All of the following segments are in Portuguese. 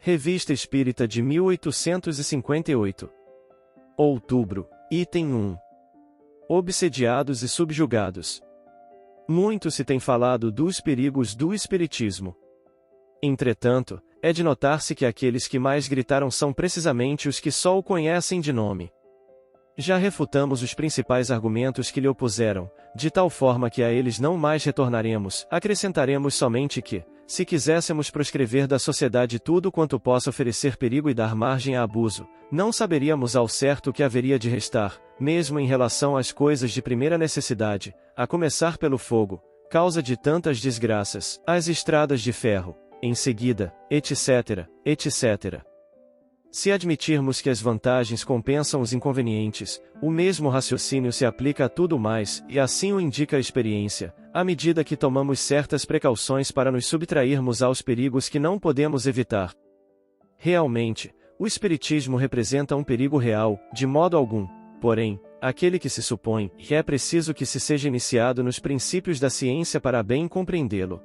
Revista Espírita de 1858. Outubro, item 1. Obsediados e subjugados. Muito se tem falado dos perigos do espiritismo. Entretanto, é de notar-se que aqueles que mais gritaram são precisamente os que só o conhecem de nome. Já refutamos os principais argumentos que lhe opuseram, de tal forma que a eles não mais retornaremos, acrescentaremos somente que, se quiséssemos proscrever da sociedade tudo quanto possa oferecer perigo e dar margem a abuso, não saberíamos ao certo o que haveria de restar, mesmo em relação às coisas de primeira necessidade, a começar pelo fogo, causa de tantas desgraças, as estradas de ferro, em seguida, etc., etc. Se admitirmos que as vantagens compensam os inconvenientes, o mesmo raciocínio se aplica a tudo mais, e assim o indica a experiência, à medida que tomamos certas precauções para nos subtrairmos aos perigos que não podemos evitar. Realmente, o espiritismo representa um perigo real, de modo algum, porém, aquele que se supõe, que é preciso que se seja iniciado nos princípios da ciência para bem compreendê-lo.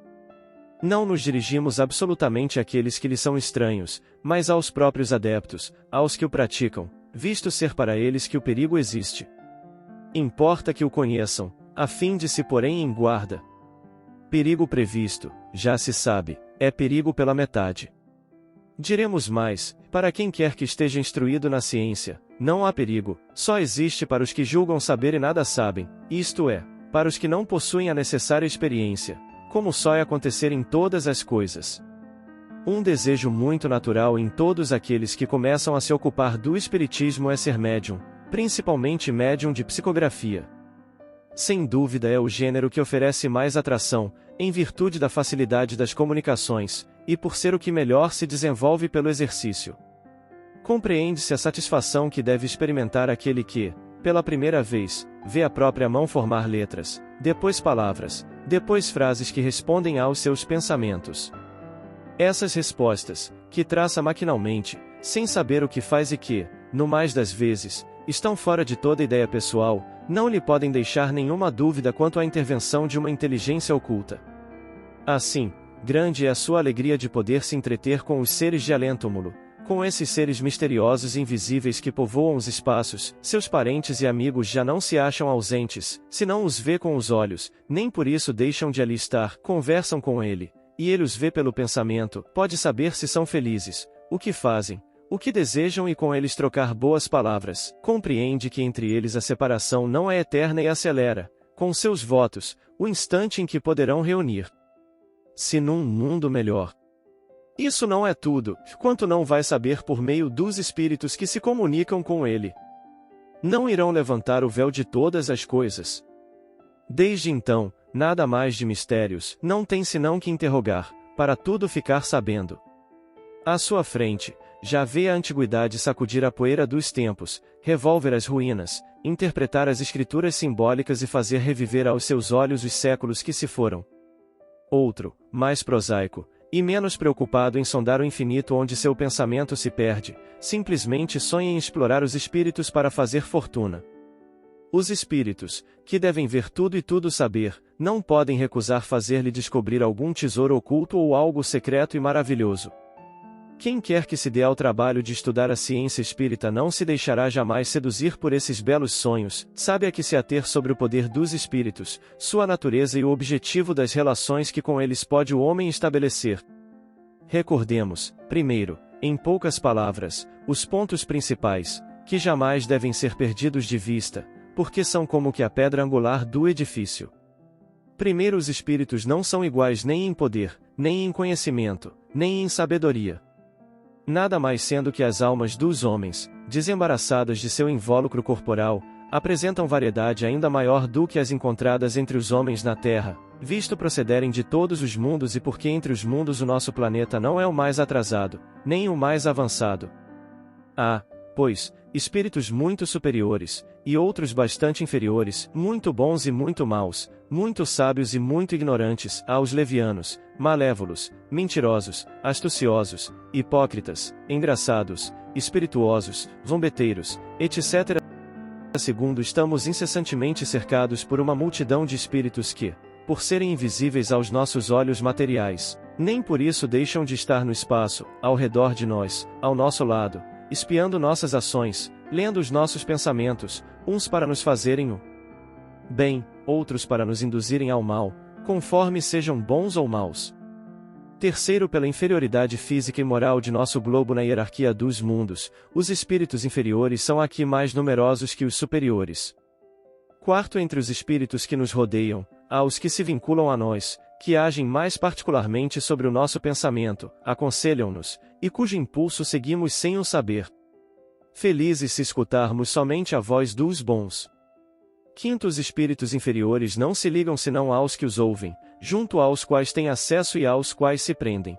Não nos dirigimos absolutamente àqueles que lhe são estranhos, mas aos próprios adeptos, aos que o praticam, visto ser para eles que o perigo existe. Importa que o conheçam, a fim de se porem em guarda. Perigo previsto, já se sabe, é perigo pela metade. Diremos mais, para quem quer que esteja instruído na ciência, não há perigo, só existe para os que julgam saber e nada sabem, isto é, para os que não possuem a necessária experiência, como só é acontecer em todas as coisas. Um desejo muito natural em todos aqueles que começam a se ocupar do espiritismo é ser médium, principalmente médium de psicografia. Sem dúvida é o gênero que oferece mais atração, em virtude da facilidade das comunicações, e por ser o que melhor se desenvolve pelo exercício. Compreende-se a satisfação que deve experimentar aquele que, pela primeira vez, vê a própria mão formar letras, depois palavras, depois frases que respondem aos seus pensamentos. Essas respostas, que traça maquinalmente, sem saber o que faz e que, no mais das vezes, estão fora de toda ideia pessoal, não lhe podem deixar nenhuma dúvida quanto à intervenção de uma inteligência oculta. Assim, grande é a sua alegria de poder se entreter com os seres de além-túmulo, com esses seres misteriosos e invisíveis que povoam os espaços. Seus parentes e amigos já não se acham ausentes, se não os vê com os olhos, nem por isso deixam de ali estar, conversam com ele, e ele os vê pelo pensamento, pode saber se são felizes, o que fazem, o que desejam e com eles trocar boas palavras, compreende que entre eles a separação não é eterna e acelera, com seus votos, o instante em que poderão reunir-se num mundo melhor. Isso não é tudo, quanto não vai saber por meio dos espíritos que se comunicam com ele. Não irão levantar o véu de todas as coisas. Desde então, nada mais de mistérios, não tem senão que interrogar, para tudo ficar sabendo. À sua frente, já vê a antiguidade sacudir a poeira dos tempos, revolver as ruínas, interpretar as escrituras simbólicas e fazer reviver aos seus olhos os séculos que se foram. Outro, mais prosaico, e menos preocupado em sondar o infinito onde seu pensamento se perde, simplesmente sonha em explorar os espíritos para fazer fortuna. Os espíritos, que devem ver tudo e tudo saber, não podem recusar fazer-lhe descobrir algum tesouro oculto ou algo secreto e maravilhoso. Quem quer que se dê ao trabalho de estudar a ciência espírita não se deixará jamais seduzir por esses belos sonhos, sabe a que se ater sobre o poder dos espíritos, sua natureza e o objetivo das relações que com eles pode o homem estabelecer. Recordemos, primeiro, em poucas palavras, os pontos principais, que jamais devem ser perdidos de vista, porque são como que a pedra angular do edifício. Primeiro, os espíritos não são iguais nem em poder, nem em conhecimento, nem em sabedoria. Nada mais sendo que as almas dos homens, desembaraçadas de seu invólucro corporal, apresentam variedade ainda maior do que as encontradas entre os homens na Terra, visto procederem de todos os mundos e porque entre os mundos o nosso planeta não é o mais atrasado, nem o mais avançado. Há, pois, espíritos muito superiores, e outros bastante inferiores, muito bons e muito maus, muito sábios e muito ignorantes, aos levianos, malévolos, mentirosos, astuciosos, hipócritas, engraçados, espirituosos, zombeteiros, etc. Segundo, estamos incessantemente cercados por uma multidão de espíritos que, por serem invisíveis aos nossos olhos materiais, nem por isso deixam de estar no espaço, ao redor de nós, ao nosso lado, espiando nossas ações, lendo os nossos pensamentos, uns para nos fazerem o bem, outros para nos induzirem ao mal, conforme sejam bons ou maus. Terceiro, pela inferioridade física e moral de nosso globo na hierarquia dos mundos, os espíritos inferiores são aqui mais numerosos que os superiores. Quarto, entre os espíritos que nos rodeiam, há os que se vinculam a nós, que agem mais particularmente sobre o nosso pensamento, aconselham-nos, e cujo impulso seguimos sem o saber. Felizes se escutarmos somente a voz dos bons. Quinto, os espíritos inferiores não se ligam senão aos que os ouvem, junto aos quais têm acesso e aos quais se prendem.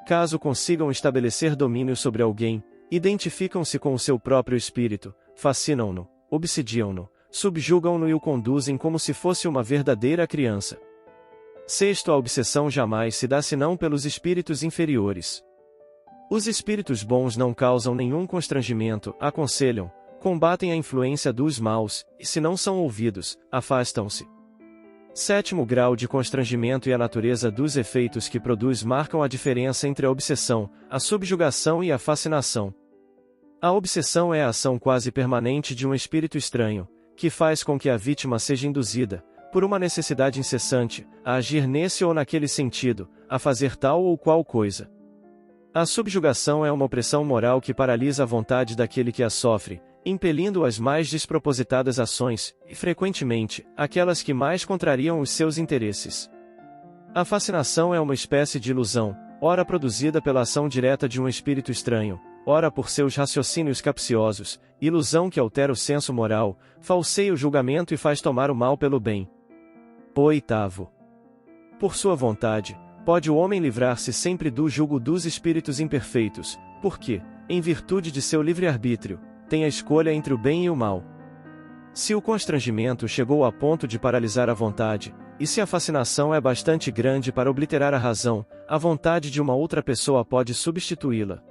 Caso consigam estabelecer domínio sobre alguém, identificam-se com o seu próprio espírito, fascinam-no, obsidiam-no, subjugam-no e o conduzem como se fosse uma verdadeira criança. Sexto, a obsessão jamais se dá senão pelos espíritos inferiores. Os espíritos bons não causam nenhum constrangimento, aconselham, combatem a influência dos maus, e se não são ouvidos, afastam-se. Sétimo, grau de constrangimento e a natureza dos efeitos que produz marcam a diferença entre a obsessão, a subjugação e a fascinação. A obsessão é a ação quase permanente de um espírito estranho, que faz com que a vítima seja induzida, por uma necessidade incessante, a agir nesse ou naquele sentido, a fazer tal ou qual coisa. A subjugação é uma opressão moral que paralisa a vontade daquele que a sofre, impelindo às mais despropositadas ações, e frequentemente, aquelas que mais contrariam os seus interesses. A fascinação é uma espécie de ilusão, ora produzida pela ação direta de um espírito estranho, ora por seus raciocínios capciosos, ilusão que altera o senso moral, falseia o julgamento e faz tomar o mal pelo bem. Oitavo. Por sua vontade, pode o homem livrar-se sempre do jugo dos espíritos imperfeitos, porque, em virtude de seu livre-arbítrio, tem a escolha entre o bem e o mal. Se o constrangimento chegou a ponto de paralisar a vontade, e se a fascinação é bastante grande para obliterar a razão, a vontade de uma outra pessoa pode substituí-la.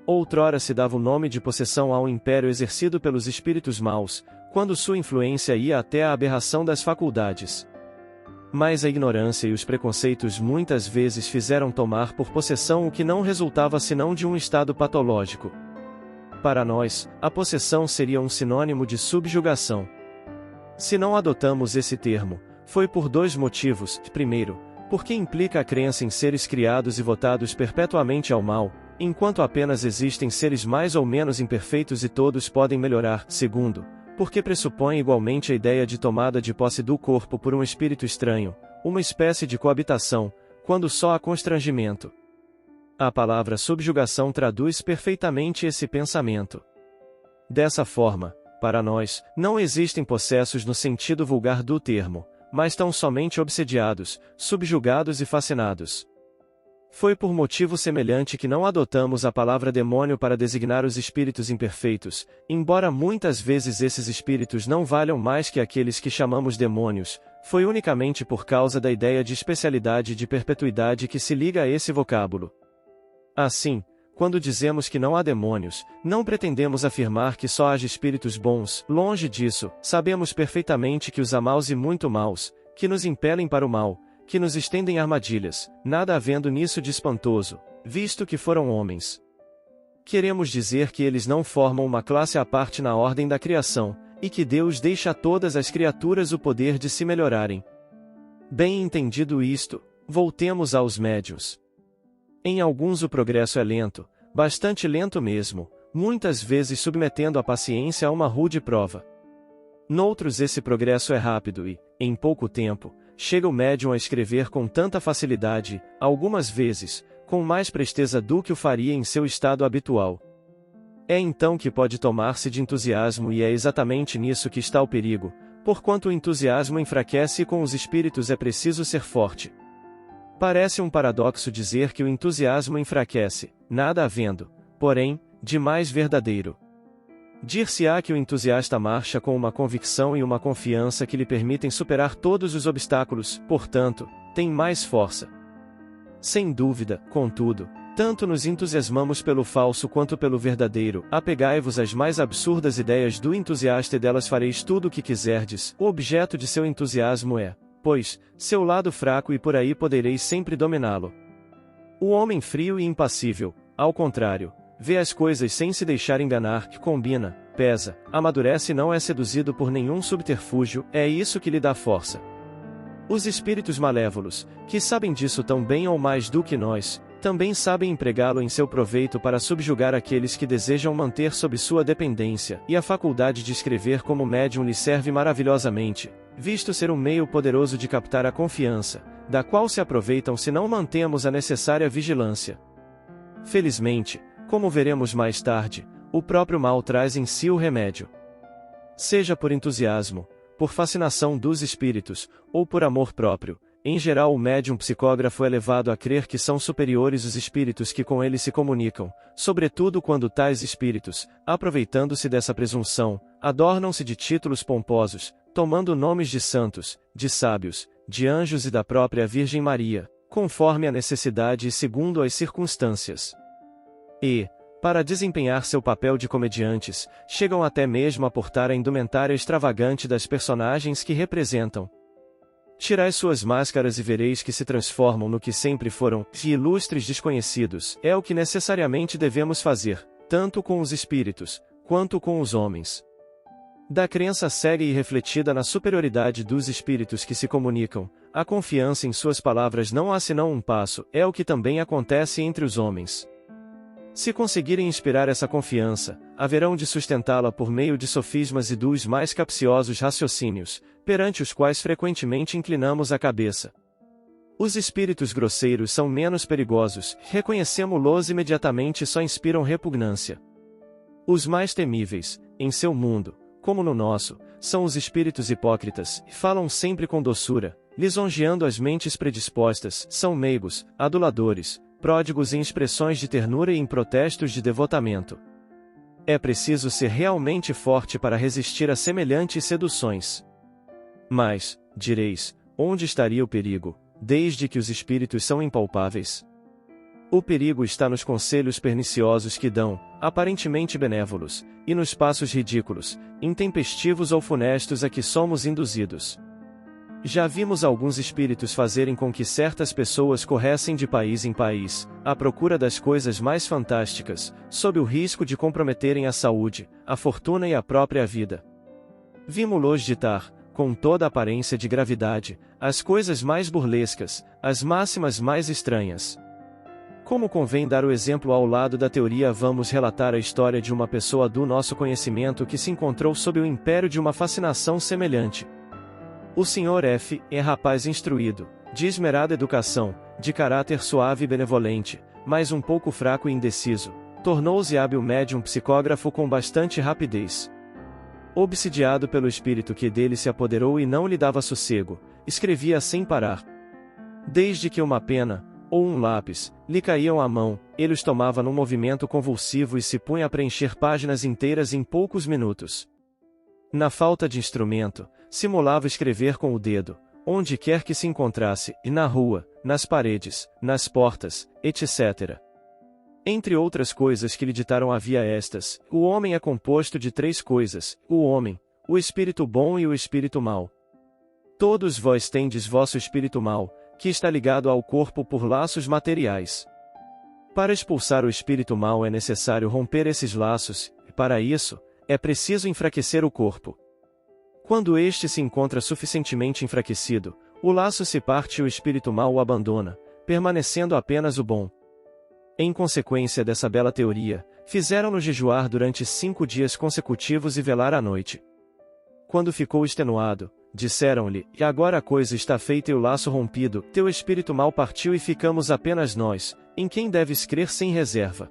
Outrora se dava o nome de possessão ao império exercido pelos espíritos maus, quando sua influência ia até a aberração das faculdades. Mas a ignorância e os preconceitos muitas vezes fizeram tomar por possessão o que não resultava senão de um estado patológico. Para nós, a possessão seria um sinônimo de subjugação. Se não adotamos esse termo, foi por dois motivos. Primeiro, porque implica a crença em seres criados e votados perpetuamente ao mal, enquanto apenas existem seres mais ou menos imperfeitos e todos podem melhorar. Segundo, porque pressupõe igualmente a ideia de tomada de posse do corpo por um espírito estranho, uma espécie de coabitação, quando só há constrangimento. A palavra subjugação traduz perfeitamente esse pensamento. Dessa forma, para nós, não existem possessos no sentido vulgar do termo, mas tão somente obsediados, subjugados e fascinados. Foi por motivo semelhante que não adotamos a palavra demônio para designar os espíritos imperfeitos, embora muitas vezes esses espíritos não valham mais que aqueles que chamamos demônios, foi unicamente por causa da ideia de especialidade e de perpetuidade que se liga a esse vocábulo. Assim, quando dizemos que não há demônios, não pretendemos afirmar que só haja espíritos bons, longe disso, sabemos perfeitamente que os há maus e muito maus, que nos impelem para o mal, que nos estendem armadilhas, nada havendo nisso de espantoso, visto que foram homens. Queremos dizer que eles não formam uma classe à parte na ordem da criação, e que Deus deixa a todas as criaturas o poder de se melhorarem. Bem entendido isto, voltemos aos médiuns. Em alguns o progresso é lento, bastante lento mesmo, muitas vezes submetendo a paciência a uma rude prova. Noutros esse progresso é rápido e, em pouco tempo, chega o médium a escrever com tanta facilidade, algumas vezes, com mais presteza do que o faria em seu estado habitual. É então que pode tomar-se de entusiasmo e é exatamente nisso que está o perigo, porquanto o entusiasmo enfraquece e com os espíritos é preciso ser forte. Parece um paradoxo dizer que o entusiasmo enfraquece, nada havendo, porém, de mais verdadeiro. Dir-se-á que o entusiasta marcha com uma convicção e uma confiança que lhe permitem superar todos os obstáculos, portanto, tem mais força. Sem dúvida, contudo, tanto nos entusiasmamos pelo falso quanto pelo verdadeiro. Apegai-vos às mais absurdas ideias do entusiasta e delas fareis tudo o que quiserdes. O objeto de seu entusiasmo é, pois, seu lado fraco e por aí podereis sempre dominá-lo. O homem frio e impassível, ao contrário, vê as coisas sem se deixar enganar, que combina, pesa, amadurece e não é seduzido por nenhum subterfúgio, é isso que lhe dá força. Os espíritos malévolos, que sabem disso tão bem ou mais do que nós, também sabem empregá-lo em seu proveito para subjugar aqueles que desejam manter sob sua dependência, e a faculdade de escrever como médium lhe serve maravilhosamente, visto ser um meio poderoso de captar a confiança, da qual se aproveitam se não mantemos a necessária vigilância. Felizmente, como veremos mais tarde, o próprio mal traz em si o remédio. Seja por entusiasmo, por fascinação dos espíritos, ou por amor próprio, em geral o médium psicógrafo é levado a crer que são superiores os espíritos que com ele se comunicam, sobretudo quando tais espíritos, aproveitando-se dessa presunção, adornam-se de títulos pomposos, tomando nomes de santos, de sábios, de anjos e da própria Virgem Maria, conforme a necessidade e segundo as circunstâncias. E, para desempenhar seu papel de comediantes, chegam até mesmo a portar a indumentária extravagante das personagens que representam. Tirai suas máscaras e vereis que se transformam no que sempre foram, de ilustres desconhecidos, é o que necessariamente devemos fazer, tanto com os espíritos, quanto com os homens. Da crença cega e refletida na superioridade dos espíritos que se comunicam, a confiança em suas palavras não há senão um passo, é o que também acontece entre os homens. Se conseguirem inspirar essa confiança, haverão de sustentá-la por meio de sofismas e dos mais capciosos raciocínios, perante os quais frequentemente inclinamos a cabeça. Os espíritos grosseiros são menos perigosos, reconhecemo-los imediatamente e só inspiram repugnância. Os mais temíveis, em seu mundo, como no nosso, são os espíritos hipócritas, e falam sempre com doçura, lisonjeando as mentes predispostas, são meigos, aduladores, pródigos em expressões de ternura e em protestos de devotamento. É preciso ser realmente forte para resistir a semelhantes seduções. Mas, direis, onde estaria o perigo, desde que os espíritos são impalpáveis? O perigo está nos conselhos perniciosos que dão, aparentemente benévolos, e nos passos ridículos, intempestivos ou funestos a que somos induzidos. Já vimos alguns espíritos fazerem com que certas pessoas corressem de país em país, à procura das coisas mais fantásticas, sob o risco de comprometerem a saúde, a fortuna e a própria vida. Vimos-los ditar, com toda a aparência de gravidade, as coisas mais burlescas, as máximas mais estranhas. Como convém dar o exemplo ao lado da teoria, vamos relatar a história de uma pessoa do nosso conhecimento que se encontrou sob o império de uma fascinação semelhante. O Sr. F. é rapaz instruído, de esmerada educação, de caráter suave e benevolente, mas um pouco fraco e indeciso, tornou-se hábil médium psicógrafo com bastante rapidez. Obsidiado pelo espírito que dele se apoderou e não lhe dava sossego, escrevia sem parar. Desde que uma pena, ou um lápis, lhe caíam à mão, ele os tomava num movimento convulsivo e se punha a preencher páginas inteiras em poucos minutos. Na falta de instrumento, simulava escrever com o dedo, onde quer que se encontrasse, e na rua, nas paredes, nas portas, etc. Entre outras coisas que lhe ditaram havia estas: o homem é composto de 3 coisas, o homem, o espírito bom e o espírito mau. Todos vós tendes vosso espírito mau, que está ligado ao corpo por laços materiais. Para expulsar o espírito mau é necessário romper esses laços, e para isso, é preciso enfraquecer o corpo. Quando este se encontra suficientemente enfraquecido, o laço se parte e o espírito mau o abandona, permanecendo apenas o bom. Em consequência dessa bela teoria, fizeram-no jejuar durante 5 dias consecutivos e velar à noite. Quando ficou extenuado, disseram-lhe: e agora a coisa está feita e o laço rompido, teu espírito mau partiu e ficamos apenas nós, em quem deves crer sem reserva.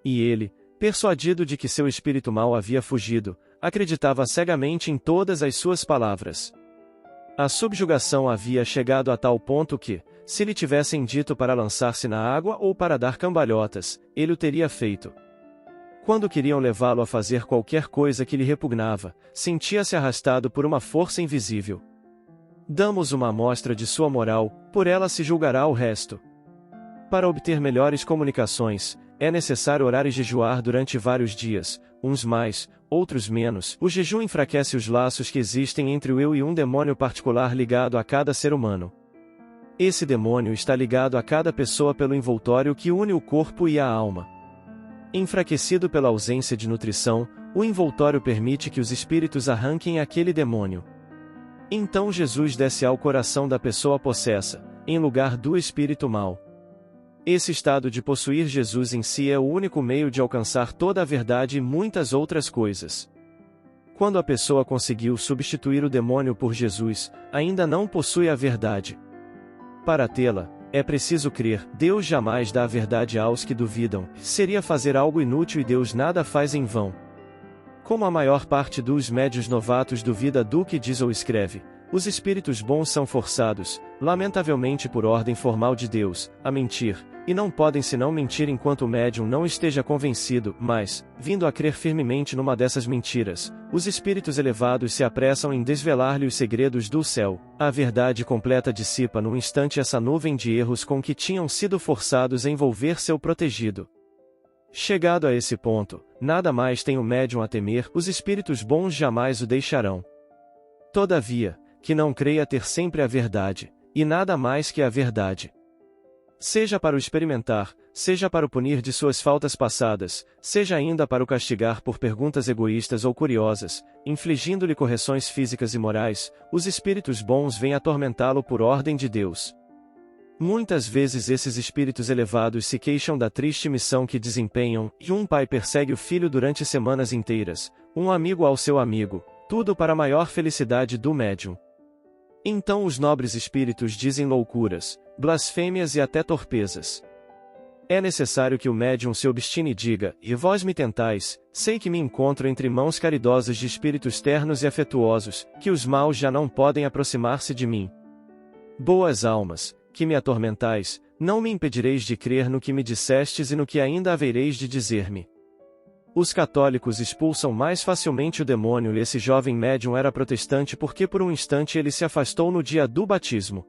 E ele, persuadido de que seu espírito mau havia fugido, acreditava cegamente em todas as suas palavras. A subjugação havia chegado a tal ponto que, se lhe tivessem dito para lançar-se na água ou para dar cambalhotas, ele o teria feito. Quando queriam levá-lo a fazer qualquer coisa que lhe repugnava, sentia-se arrastado por uma força invisível. Damos uma amostra de sua moral, por ela se julgará o resto. Para obter melhores comunicações, é necessário orar e jejuar durante vários dias, uns mais, outros menos. O jejum enfraquece os laços que existem entre o eu e um demônio particular ligado a cada ser humano. Esse demônio está ligado a cada pessoa pelo envoltório que une o corpo e a alma. Enfraquecido pela ausência de nutrição, o envoltório permite que os espíritos arranquem aquele demônio. Então Jesus desce ao coração da pessoa possessa, em lugar do espírito mau. Esse estado de possuir Jesus em si é o único meio de alcançar toda a verdade e muitas outras coisas. Quando a pessoa conseguiu substituir o demônio por Jesus, ainda não possui a verdade. Para tê-la, é preciso crer. Deus jamais dá a verdade aos que duvidam. Seria fazer algo inútil e Deus nada faz em vão. Como a maior parte dos médios novatos duvida do que diz ou escreve, os espíritos bons são forçados, lamentavelmente por ordem formal de Deus, a mentir, e não podem senão mentir enquanto o médium não esteja convencido, mas, vindo a crer firmemente numa dessas mentiras, os espíritos elevados se apressam em desvelar-lhe os segredos do céu. A verdade completa dissipa num instante essa nuvem de erros com que tinham sido forçados a envolver seu protegido. Chegado a esse ponto, nada mais tem o médium a temer, os espíritos bons jamais o deixarão. Todavia, que não creia ter sempre a verdade, e nada mais que a verdade. Seja para o experimentar, seja para o punir de suas faltas passadas, seja ainda para o castigar por perguntas egoístas ou curiosas, infligindo-lhe correções físicas e morais, os espíritos bons vêm atormentá-lo por ordem de Deus. Muitas vezes esses espíritos elevados se queixam da triste missão que desempenham, e um pai persegue o filho durante semanas inteiras, um amigo ao seu amigo, tudo para a maior felicidade do médium. Então os nobres espíritos dizem loucuras, blasfêmias e até torpezas. É necessário que o médium se obstine e diga: e vós me tentais, sei que me encontro entre mãos caridosas de espíritos ternos e afetuosos, que os maus já não podem aproximar-se de mim. Boas almas, que me atormentais, não me impedireis de crer no que me dissestes e no que ainda havereis de dizer-me. Os católicos expulsam mais facilmente o demônio e esse jovem médium era protestante porque por um instante ele se afastou no dia do batismo.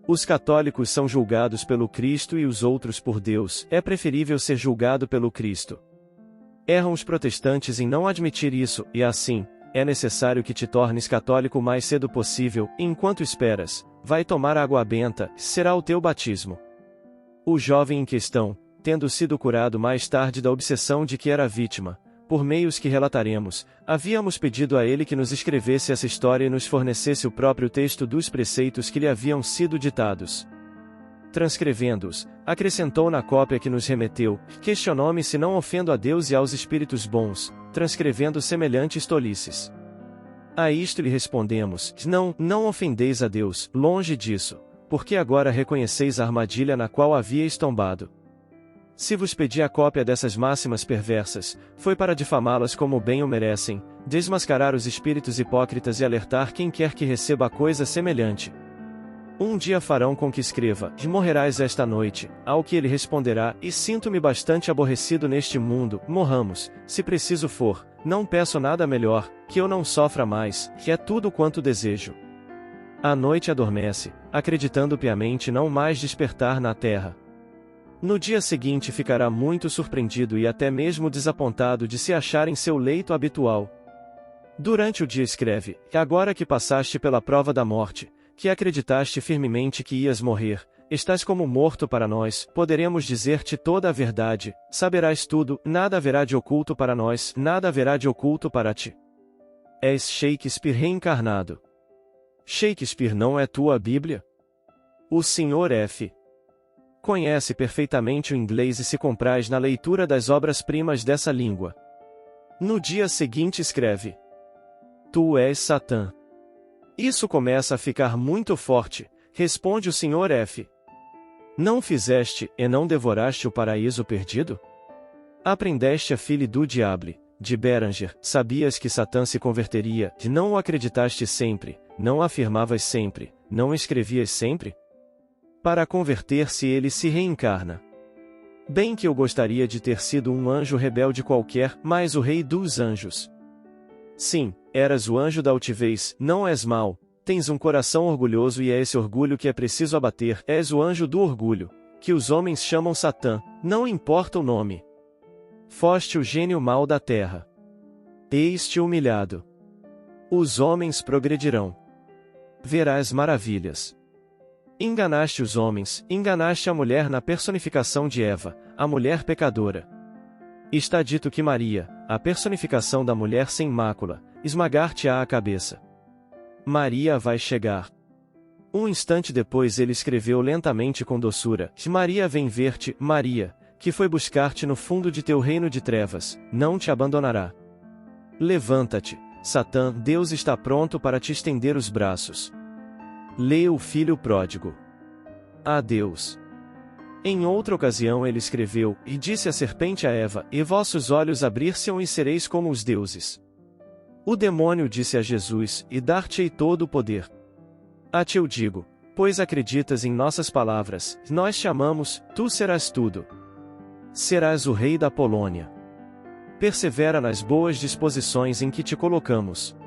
Os católicos são julgados pelo Cristo e os outros por Deus, é preferível ser julgado pelo Cristo. Erram os protestantes em não admitir isso, e assim, é necessário que te tornes católico o mais cedo possível, e enquanto esperas, vai tomar água benta, será o teu batismo. O jovem em questão, tendo sido curado mais tarde da obsessão de que era vítima, por meios que relataremos, havíamos pedido a ele que nos escrevesse essa história e nos fornecesse o próprio texto dos preceitos que lhe haviam sido ditados. Transcrevendo-os, acrescentou na cópia que nos remeteu: questionou-me se não ofendo a Deus e aos espíritos bons, transcrevendo semelhantes tolices. A isto lhe respondemos: não ofendeis a Deus, longe disso, porque agora reconheceis a armadilha na qual havíeis tombado. Se vos pedi a cópia dessas máximas perversas, foi para difamá-las como bem o merecem, desmascarar os espíritos hipócritas e alertar quem quer que receba a coisa semelhante. Um dia farão com que escreva: e morrerás esta noite, ao que ele responderá: e sinto-me bastante aborrecido neste mundo, morramos, se preciso for, não peço nada melhor, que eu não sofra mais, que é tudo quanto desejo. A noite adormece, acreditando piamente não mais despertar na terra. No dia seguinte ficará muito surpreendido e até mesmo desapontado de se achar em seu leito habitual. Durante o dia escreve: e agora que passaste pela prova da morte, que acreditaste firmemente que ias morrer, estás como morto para nós, poderemos dizer-te toda a verdade, saberás tudo, nada haverá de oculto para nós, nada haverá de oculto para ti. És Shakespeare reencarnado. Shakespeare não é tua Bíblia? O Sr. F. conhece perfeitamente o inglês e se compraz na leitura das obras-primas dessa língua. No dia seguinte escreve: tu és Satã. Isso começa a ficar muito forte, responde o Sr. F. Não fizeste, e não devoraste o paraíso perdido? Aprendeste a filha do diable, de Béranger, sabias que Satã se converteria, e não o acreditaste sempre, não afirmavas sempre, não escrevias sempre? Para converter-se ele se reencarna. Bem que eu gostaria de ter sido um anjo rebelde qualquer, mas o rei dos anjos. Sim, eras o anjo da altivez, não és mau, tens um coração orgulhoso e é esse orgulho que é preciso abater, és o anjo do orgulho, que os homens chamam Satã, não importa o nome. Foste o gênio mau da terra. Eis-te humilhado. Os homens progredirão. Verás maravilhas. Enganaste os homens, enganaste a mulher na personificação de Eva, a mulher pecadora. Está dito que Maria, a personificação da mulher sem mácula, esmagar-te-á a cabeça. Maria vai chegar. Um instante depois ele escreveu lentamente com doçura: Maria vem ver-te, Maria, que foi buscar-te no fundo de teu reino de trevas, não te abandonará. Levanta-te, Satã, Deus está pronto para te estender os braços. Leia o filho pródigo. Adeus. Em outra ocasião ele escreveu: E disse a serpente a Eva: E vossos olhos abrir-se-ão e sereis como os deuses. O demônio disse a Jesus: E dar-te-ei todo o poder. A ti eu digo, pois acreditas em nossas palavras, nós te amamos, tu serás tudo. Serás o rei da Polônia. Persevera nas boas disposições em que te colocamos.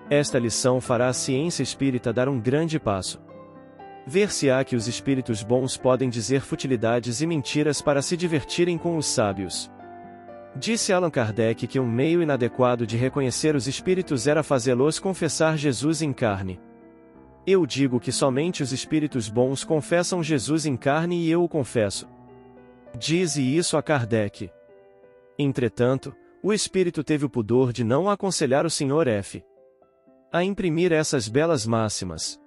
Esta lição fará a ciência espírita dar um grande passo. Ver-se-á que os espíritos bons podem dizer futilidades e mentiras para se divertirem com os sábios. Disse Allan Kardec que um meio inadequado de reconhecer os espíritos era fazê-los confessar Jesus em carne. Eu digo que somente os espíritos bons confessam Jesus em carne e eu o confesso. Dize isso a Kardec. Entretanto, o espírito teve o pudor de não aconselhar o Sr. F. a imprimir essas belas máximas.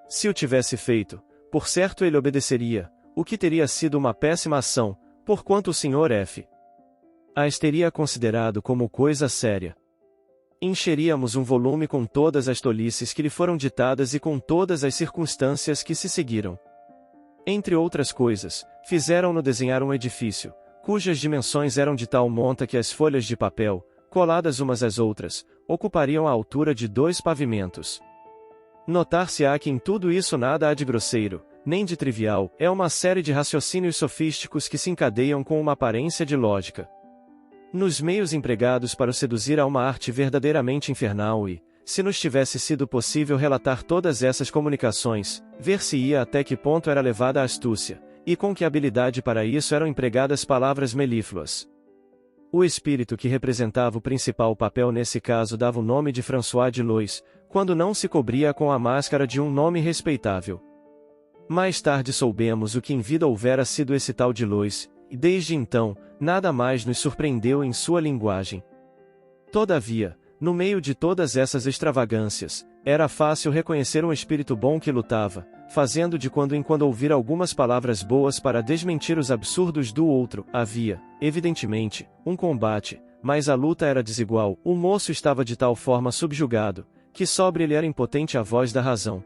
Se o tivesse feito, por certo ele obedeceria, o que teria sido uma péssima ação, porquanto o Sr. F. as teria considerado como coisa séria. Encheríamos um volume com todas as tolices que lhe foram ditadas e com todas as circunstâncias que se seguiram. Entre outras coisas, fizeram-no desenhar um edifício, cujas dimensões eram de tal monta que as folhas de papel, coladas umas às outras, ocupariam a altura de 2 pavimentos. Notar-se-á que em tudo isso nada há de grosseiro, nem de trivial, é uma série de raciocínios sofísticos que se encadeiam com uma aparência de lógica. Nos meios empregados para o seduzir a uma arte verdadeiramente infernal e, se nos tivesse sido possível relatar todas essas comunicações, ver-se-ia até que ponto era levada a astúcia, e com que habilidade para isso eram empregadas palavras melífluas. O espírito que representava o principal papel nesse caso dava o nome de François de Lois, quando não se cobria com a máscara de um nome respeitável. Mais tarde soubemos o que em vida houvera sido esse tal de Lois, e desde então, nada mais nos surpreendeu em sua linguagem. Todavia, no meio de todas essas extravagâncias, era fácil reconhecer um espírito bom que lutava, fazendo de quando em quando ouvir algumas palavras boas para desmentir os absurdos do outro. Havia, evidentemente, um combate, mas a luta era desigual. O moço estava de tal forma subjugado, que sobre ele era impotente a voz da razão.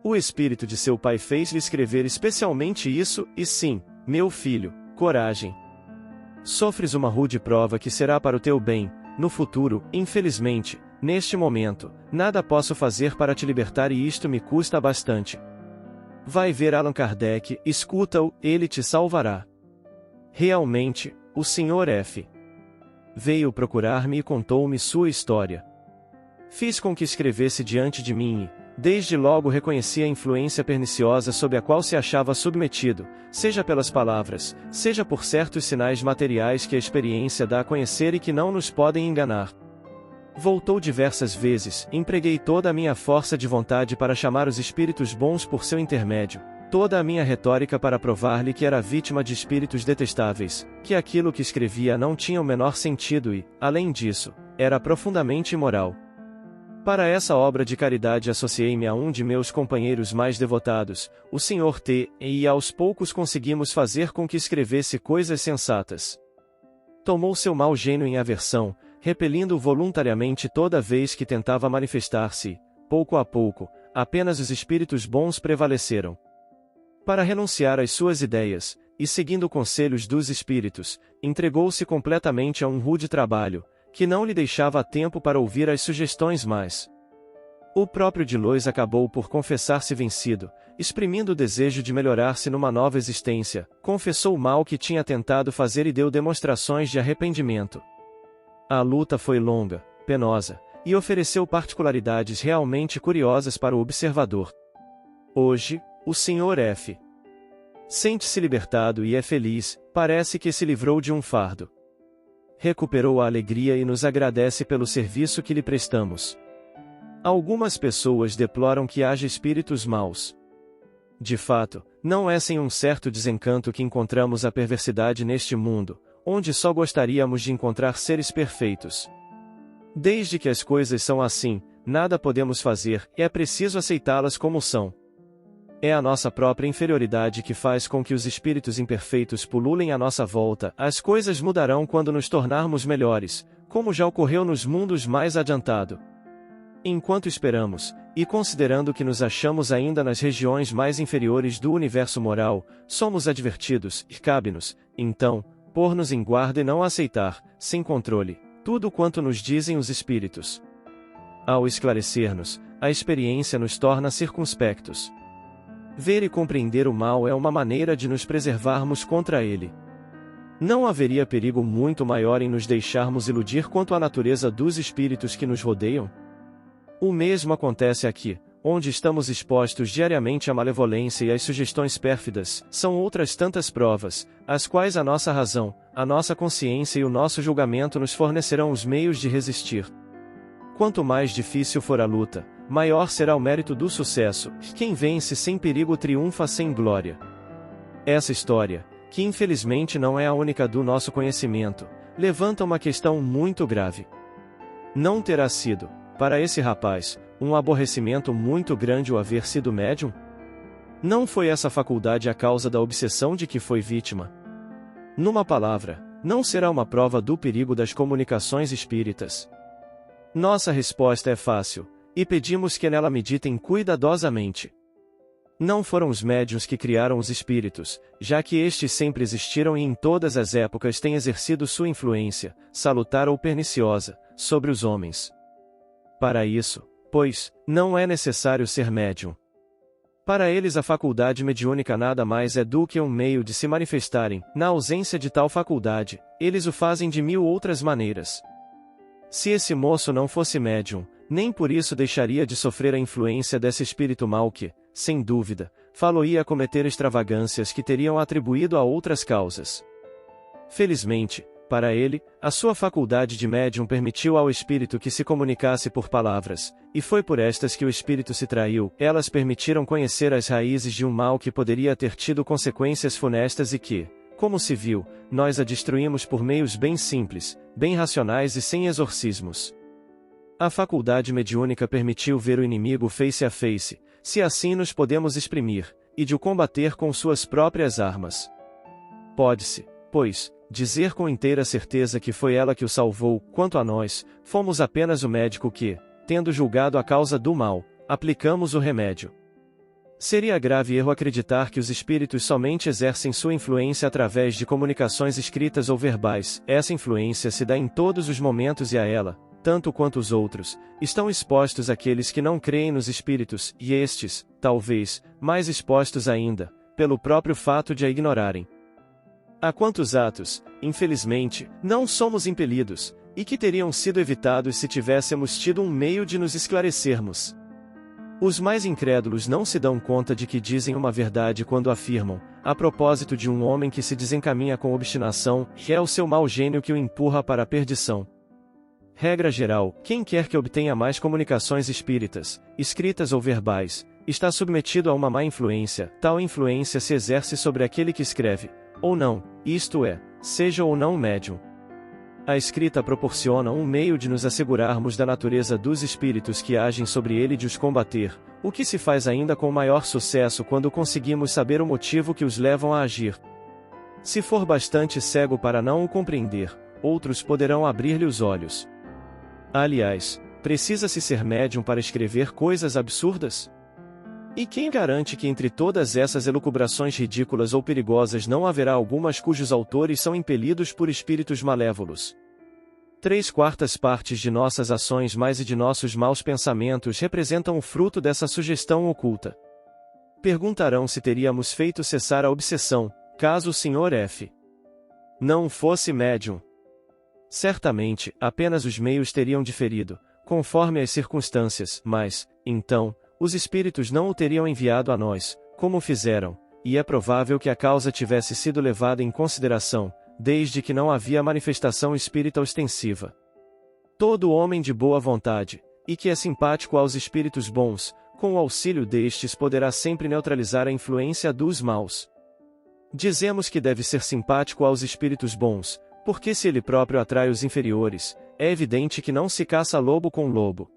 O espírito de seu pai fez-lhe escrever especialmente isso, e sim, meu filho, coragem. Sofres uma rude prova que será para o teu bem, no futuro, infelizmente, neste momento, nada posso fazer para te libertar e isto me custa bastante. Vai ver Allan Kardec, escuta-o, ele te salvará. Realmente, o Sr. F. veio procurar-me e contou-me sua história. Fiz com que escrevesse diante de mim e, desde logo reconheci a influência perniciosa sob a qual se achava submetido, seja pelas palavras, seja por certos sinais materiais que a experiência dá a conhecer e que não nos podem enganar. Voltou diversas vezes, empreguei toda a minha força de vontade para chamar os espíritos bons por seu intermédio, toda a minha retórica para provar-lhe que era vítima de espíritos detestáveis, que aquilo que escrevia não tinha o menor sentido e, além disso, era profundamente imoral. Para essa obra de caridade associei-me a um de meus companheiros mais devotados, o Sr. T, e aos poucos conseguimos fazer com que escrevesse coisas sensatas. Tomou seu mau gênio em aversão, repelindo-o voluntariamente toda vez que tentava manifestar-se, pouco a pouco, apenas os espíritos bons prevaleceram. Para renunciar às suas ideias, e seguindo conselhos dos espíritos, entregou-se completamente a um rude trabalho, que não lhe deixava tempo para ouvir as sugestões mais. O próprio de Lois acabou por confessar-se vencido, exprimindo o desejo de melhorar-se numa nova existência, confessou o mal que tinha tentado fazer e deu demonstrações de arrependimento. A luta foi longa, penosa, e ofereceu particularidades realmente curiosas para o observador. Hoje, o Sr. F. sente-se libertado e é feliz, parece que se livrou de um fardo. recuperou a alegria e nos agradece pelo serviço que lhe prestamos. Algumas pessoas deploram que haja espíritos maus. De fato, não é sem um certo desencanto que encontramos a perversidade neste mundo, onde só gostaríamos de encontrar seres perfeitos. Desde que as coisas são assim, nada podemos fazer, e é preciso aceitá-las como são. É a nossa própria inferioridade que faz com que os espíritos imperfeitos pululem à nossa volta. As coisas mudarão quando nos tornarmos melhores, como já ocorreu nos mundos mais adiantados. Enquanto esperamos, e considerando que nos achamos ainda nas regiões mais inferiores do universo moral, somos advertidos, e cabe-nos, então, pôr-nos em guarda e não aceitar, sem controle, tudo quanto nos dizem os espíritos. Ao esclarecer-nos, a experiência nos torna circunspectos. Ver e compreender o mal é uma maneira de nos preservarmos contra ele. Não haveria perigo muito maior em nos deixarmos iludir quanto à natureza dos espíritos que nos rodeiam? O mesmo acontece aqui, onde estamos expostos diariamente à malevolência e às sugestões pérfidas. São outras tantas provas, as quais a nossa razão, a nossa consciência e o nosso julgamento nos fornecerão os meios de resistir. Quanto mais difícil for a luta, maior será o mérito do sucesso. Quem vence sem perigo triunfa sem glória. Essa história, que infelizmente não é a única do nosso conhecimento, levanta uma questão muito grave. Não terá sido, para esse rapaz, um aborrecimento muito grande o haver sido médium? Não foi essa faculdade a causa da obsessão de que foi vítima? Numa palavra, não será uma prova do perigo das comunicações espíritas? Nossa resposta é fácil, e pedimos que nela meditem cuidadosamente. Não foram os médiuns que criaram os espíritos, já que estes sempre existiram e em todas as épocas têm exercido sua influência, salutar ou perniciosa, sobre os homens. Para isso, pois, não é necessário ser médium. Para eles a faculdade mediúnica nada mais é do que um meio de se manifestarem. Na ausência de tal faculdade, eles o fazem de 1000 outras maneiras. Se esse moço não fosse médium, nem por isso deixaria de sofrer a influência desse espírito mau que, sem dúvida, faloia cometer extravagâncias que teriam atribuído a outras causas. Felizmente, para ele, a sua faculdade de médium permitiu ao espírito que se comunicasse por palavras, e foi por estas que o espírito se traiu. Elas permitiram conhecer as raízes de um mal que poderia ter tido consequências funestas e que, como se viu, nós a destruímos por meios bem simples, bem racionais e sem exorcismos. A faculdade mediúnica permitiu ver o inimigo face a face, se assim nos podemos exprimir, e de o combater com suas próprias armas. Pode-se, pois, dizer com inteira certeza que foi ela que o salvou. Quanto a nós, fomos apenas o médico que, tendo julgado a causa do mal, aplicamos o remédio. Seria grave erro acreditar que os espíritos somente exercem sua influência através de comunicações escritas ou verbais. Essa influência se dá em todos os momentos e a ela, tanto quanto os outros, estão expostos aqueles que não creem nos espíritos, e estes, talvez, mais expostos ainda, pelo próprio fato de a ignorarem. A quantos atos, infelizmente, não somos impelidos, e que teriam sido evitados se tivéssemos tido um meio de nos esclarecermos. Os mais incrédulos não se dão conta de que dizem uma verdade quando afirmam, a propósito de um homem que se desencaminha com obstinação, que é o seu mau gênio que o empurra para a perdição. Regra geral, quem quer que obtenha mais comunicações espíritas, escritas ou verbais, está submetido a uma má influência. Tal influência se exerce sobre aquele que escreve, ou não, isto é, seja ou não médium. A escrita proporciona um meio de nos assegurarmos da natureza dos espíritos que agem sobre ele e de os combater, o que se faz ainda com maior sucesso quando conseguimos saber o motivo que os levam a agir. Se for bastante cego para não o compreender, outros poderão abrir-lhe os olhos. Aliás, precisa-se ser médium para escrever coisas absurdas? E quem garante que entre todas essas elucubrações ridículas ou perigosas não haverá algumas cujos autores são impelidos por espíritos malévolos? 3/4 partes de nossas ações mais e de nossos maus pensamentos representam o fruto dessa sugestão oculta. Perguntarão se teríamos feito cessar a obsessão, caso o Sr. F. não fosse médium. Certamente, apenas os meios teriam diferido, conforme as circunstâncias, mas, então, os espíritos não o teriam enviado a nós, como fizeram, e é provável que a causa tivesse sido levada em consideração, desde que não havia manifestação espírita ostensiva. Todo homem de boa vontade, e que é simpático aos espíritos bons, com o auxílio destes poderá sempre neutralizar a influência dos maus. Dizemos que deve ser simpático aos espíritos bons, porque se ele próprio atrai os inferiores, é evidente que não se caça lobo com lobo.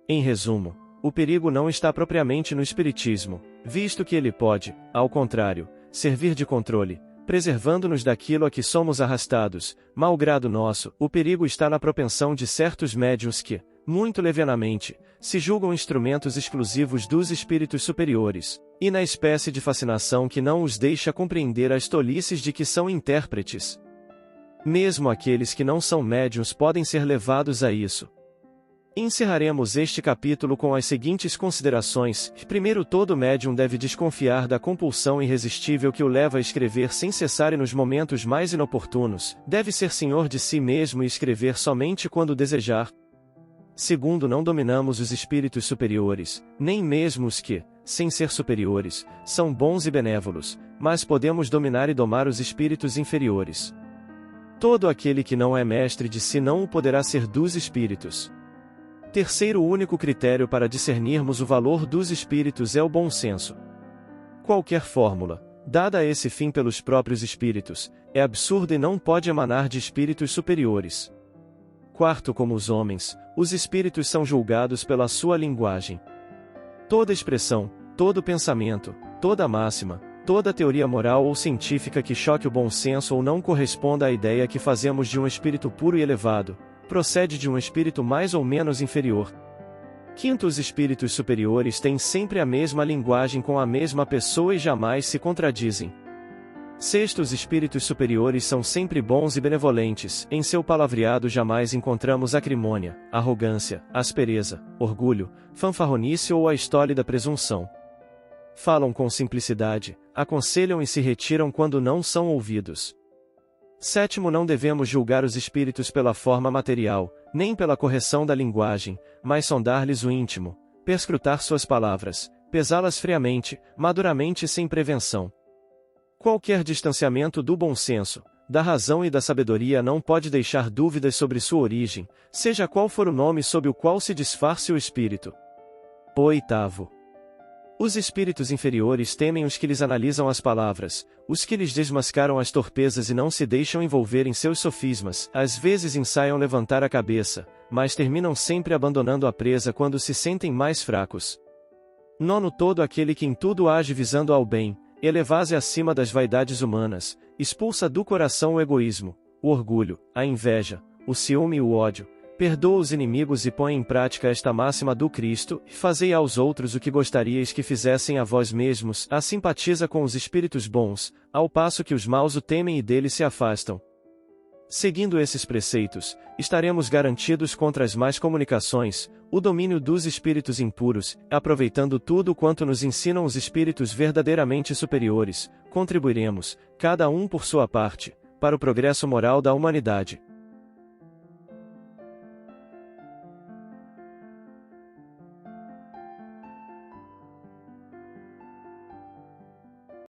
Em resumo, o perigo não está propriamente no espiritismo, visto que ele pode, ao contrário, servir de controle, preservando-nos daquilo a que somos arrastados. Malgrado nosso, o perigo está na propensão de certos médiuns que, muito levianamente, se julgam instrumentos exclusivos dos espíritos superiores, e na espécie de fascinação que não os deixa compreender as tolices de que são intérpretes. Mesmo aqueles que não são médiuns podem ser levados a isso. Encerraremos este capítulo com as seguintes considerações. Primeiro, todo médium deve desconfiar da compulsão irresistível que o leva a escrever sem cessar e nos momentos mais inoportunos. Deve ser senhor de si mesmo e escrever somente quando desejar. Segundo, não dominamos os espíritos superiores, nem mesmo os que, sem ser superiores, são bons e benévolos, mas podemos dominar e domar os espíritos inferiores. Todo aquele que não é mestre de si não o poderá ser dos espíritos. Terceiro, o único critério para discernirmos o valor dos espíritos é o bom senso. Qualquer fórmula, dada a esse fim pelos próprios espíritos, é absurda e não pode emanar de espíritos superiores. Quarto, como os homens, os espíritos são julgados pela sua linguagem. Toda expressão, todo pensamento, toda máxima, toda teoria moral ou científica que choque o bom senso ou não corresponda à ideia que fazemos de um espírito puro e elevado, procede de um espírito mais ou menos inferior. Quinto, os espíritos superiores têm sempre a mesma linguagem com a mesma pessoa e jamais se contradizem. Sexto, os espíritos superiores são sempre bons e benevolentes, em seu palavreado jamais encontramos acrimônia, arrogância, aspereza, orgulho, fanfarronice ou a estólida presunção. Falam com simplicidade, aconselham e se retiram quando não são ouvidos. Sétimo, não devemos julgar os espíritos pela forma material, nem pela correção da linguagem, mas sondar-lhes o íntimo, perscrutar suas palavras, pesá-las friamente, maduramente e sem prevenção. Qualquer distanciamento do bom senso, da razão e da sabedoria não pode deixar dúvidas sobre sua origem, seja qual for o nome sob o qual se disfarce o espírito. Oitavo. Os espíritos inferiores temem os que lhes analisam as palavras, os que lhes desmascaram as torpezas e não se deixam envolver em seus sofismas, às vezes ensaiam levantar a cabeça, mas terminam sempre abandonando a presa quando se sentem mais fracos. Nono, todo aquele que em tudo age visando ao bem, eleva-se acima das vaidades humanas, expulsa do coração o egoísmo, o orgulho, a inveja, o ciúme e o ódio, perdoa os inimigos e põe em prática esta máxima do Cristo, fazei aos outros o que gostaríeis que fizessem a vós mesmos, a simpatiza com os espíritos bons, ao passo que os maus o temem e dele se afastam. Seguindo esses preceitos, estaremos garantidos contra as más comunicações, o domínio dos espíritos impuros, aproveitando tudo quanto nos ensinam os espíritos verdadeiramente superiores, contribuiremos, cada um por sua parte, para o progresso moral da humanidade.